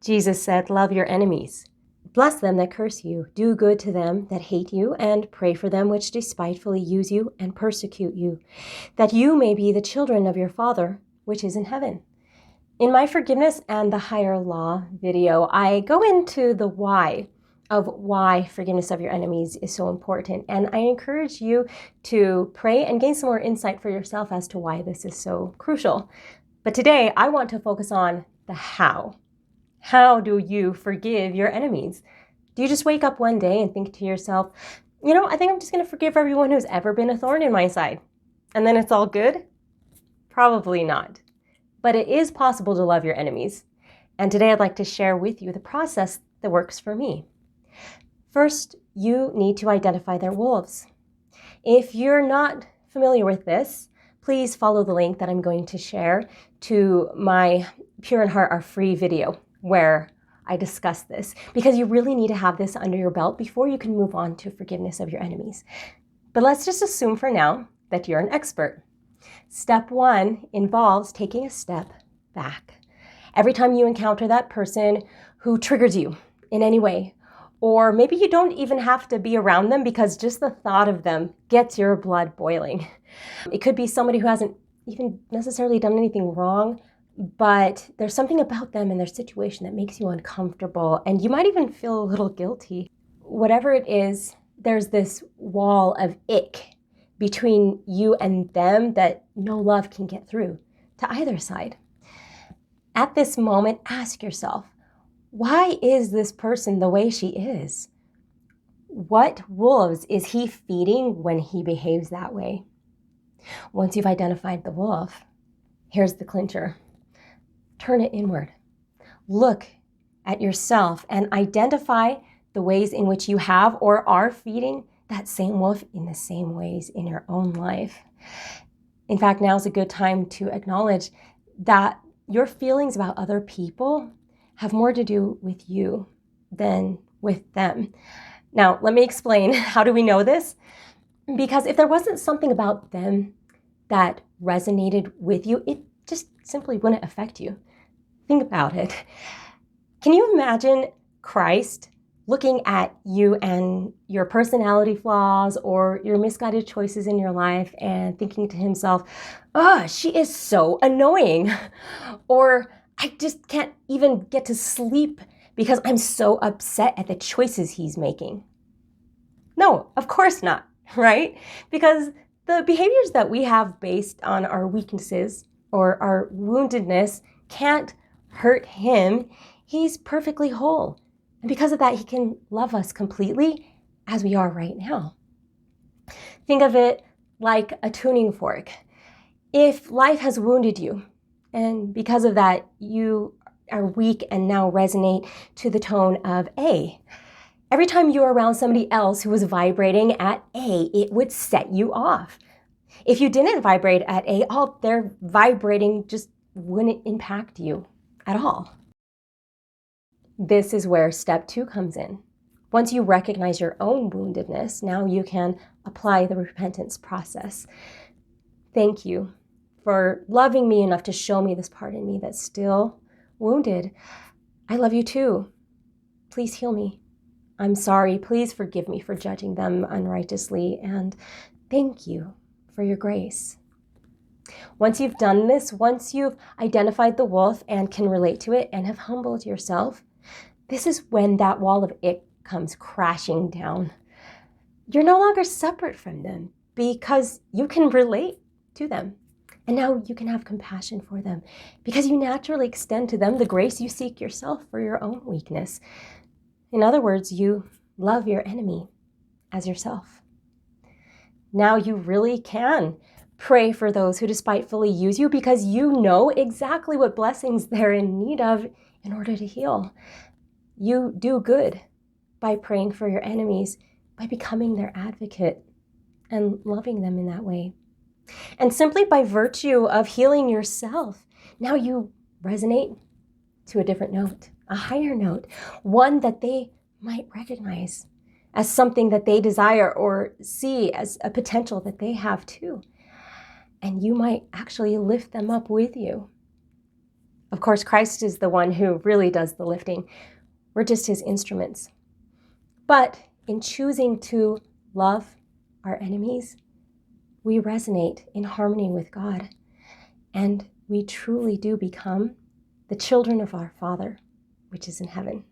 Jesus said, "Love your enemies. Bless them that curse you. Do good to them that hate you, and pray for them which despitefully use you and persecute you, that you may be the children of your Father which is in heaven." In my Forgiveness and the Higher Law video, I go into the why of why forgiveness of your enemies is so important. And I encourage you to pray and gain some more insight for yourself as to why this is so crucial. But today, I want to focus on the how. How do you forgive your enemies? Do you just wake up one day and think to yourself, I think I'm just going to forgive everyone who's ever been a thorn in my side, and then it's all good? Probably not. But it is possible to love your enemies. And today I'd like to share with you the process that works for me. First, you need to identify their wolves. If you're not familiar with this, please follow the link that I'm going to share to my Pure in Heart Are Free video, where I discuss this, because you really need to have this under your belt before you can move on to forgiveness of your enemies. But let's just assume for now that you're an expert. Step one involves taking a step back. Every time you encounter that person who triggers you in any way, or maybe you don't even have to be around them because just the thought of them gets your blood boiling. It could be somebody who hasn't even necessarily done anything wrong, but there's something about them and their situation that makes you uncomfortable, and you might even feel a little guilty. Whatever it is, there's this wall of ick between you and them that no love can get through to either side. At this moment, ask yourself, why is this person the way she is? What wolves is he feeding when he behaves that way? Once you've identified the wolf, here's the clincher. Turn it inward. Look at yourself and identify the ways in which you have or are feeding that same wolf in the same ways in your own life. In fact, now is a good time to acknowledge that your feelings about other people have more to do with you than with them. Now, let me explain. How do we know this? Because if there wasn't something about them that resonated with you, it just simply wouldn't affect you. Think about it. Can you imagine Christ looking at you and your personality flaws or your misguided choices in your life and thinking to himself, "Oh, she is so annoying," or "I just can't even get to sleep because I'm so upset at the choices he's making"? No, of course not, right? Because the behaviors that we have based on our weaknesses or our woundedness can't hurt him. He's perfectly whole. And because of that, he can love us completely as we are right now. Think of it like a tuning fork. If life has wounded you, and because of that, you are weak and now resonate to the tone of A, every time you're around somebody else who was vibrating at A, it would set you off. If you didn't vibrate at A, all their vibrating just wouldn't impact you at all. This is where step 2 comes in. Once you recognize your own woundedness, now you can apply the repentance process. Thank you for loving me enough to show me this part in me that's still wounded. I love you too. Please heal me. I'm sorry. Please forgive me for judging them unrighteously, and thank you for your grace. Once you've done this, once you've identified the wolf and can relate to it and have humbled yourself, this is when that wall of ick comes crashing down. You're no longer separate from them because you can relate to them. And now you can have compassion for them because you naturally extend to them the grace you seek yourself for your own weakness. In other words, you love your enemy as yourself. Now you really can pray for those who despitefully use you because you know exactly what blessings they're in need of in order to heal. You do good by praying for your enemies, by becoming their advocate and loving them in that way. And simply by virtue of healing yourself, now you resonate to a different note, a higher note, one that they might recognize as something that they desire or see as a potential that they have too. And you might actually lift them up with you. Of course, Christ is the one who really does the lifting. We're just his instruments. But in choosing to love our enemies, we resonate in harmony with God, and we truly do become the children of our Father, which is in heaven.